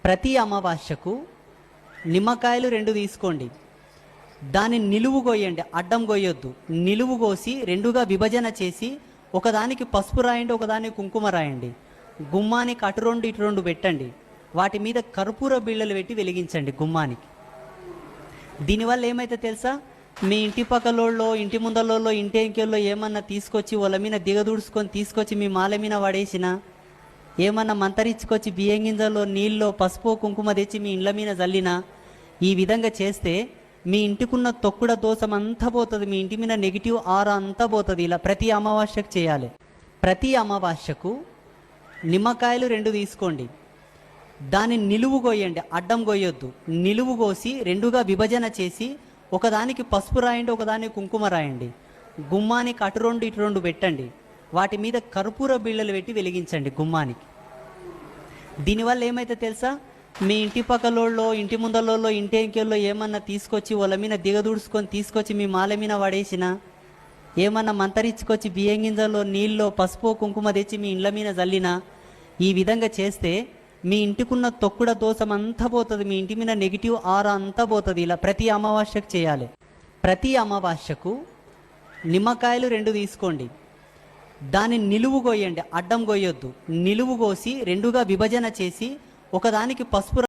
ప్రతి అమావాస్యకు నిమ్మకాయలు 2 తీసుకోండి. దాన్ని నిలువు కోయండి, అడ్డం కోయొద్దు. నిలువు కోసి 2గా విభజన చేసి ఒకదానికి పసుపు రాయండి, ఒకదానికి కుంకుమ రాయండి. గుమ్మానికి అటు 2 ఇటు 2 పెట్టండి. వాటి మీద కర్పూర బిళ్ళలు పెట్టి వెలిగించండి గుమ్మానికి. దీనివల్ల ఏమైతే తెలుసా, మీ ఇంటి పక్కలోళ్ళో, ఇంటి ముందలోళ్ళో, ఇంటి ఎంకెల్లో ఏమన్నా తీసుకొచ్చి వాళ్ళ మీద దిగదూడ్చుకొని తీసుకొచ్చి మీ మాల మీద పడేసినా, ఏమన్నా మంతరించుకొచ్చి బియ్యం గింజల్లో నీళ్ళలో పసుపు కుంకుమ తెచ్చి మీ ఇండ్ల మీద జల్లినా, ఈ విధంగా చేస్తే మీ ఇంటికున్న తొక్కుడ దోషం అంతా పోతుంది, మీ ఇంటి మీద నెగిటివ్ ఆరా అంతా పోతుంది. ఇలా ప్రతి అమావాస్యకు చేయాలి. ప్రతి అమావాస్యకు నిమ్మకాయలు 2 తీసుకోండి. దాన్ని నిలువు కోయండి, అడ్డం కోయొద్దు. నిలువు కోసి 2గా విభజన చేసి ఒకదానికి పసుపు రాయండి, ఒకదానికి కుంకుమ రాయండి. గుమ్మానికి అటు 2 ఇటు 2 పెట్టండి. వాటి మీద కర్పూర బిళ్ళలు పెట్టి వెలిగించండి గుమ్మానికి. దీనివల్ల ఏమైతే తెలుసా, మీ ఇంటి పక్కలోళ్ళో, ఇంటి ముందలోళ్ళో, ఇంటి ఎంకెల్లో ఏమన్నా తీసుకొచ్చి వాళ్ళ మీద దిగదూడ్చుకొని తీసుకొచ్చి మీ మాల మీద పడేసినా, ఏమన్నా మంతరించుకొచ్చి బియ్యం గింజల్లో నీళ్ళలో పసుపు కుంకుమ తెచ్చి మీ ఇండ్ల మీద జల్లినా, ఈ విధంగా చేస్తే మీ ఇంటికున్న తొక్కుడ దోషం అంతా పోతుంది, మీ ఇంటి మీద నెగిటివ్ ఆరా అంతా పోతుంది. ఇలా ప్రతి అమావాస్యకు చేయాలి. ప్రతి అమావాస్యకు నిమ్మకాయలు 2 తీసుకోండి. దాన్ని నిలువు కోయండి, అడ్డం కోయొద్దు. నిలువు కోసి 2గా విభజన చేసి ఒకదానికి పసుపు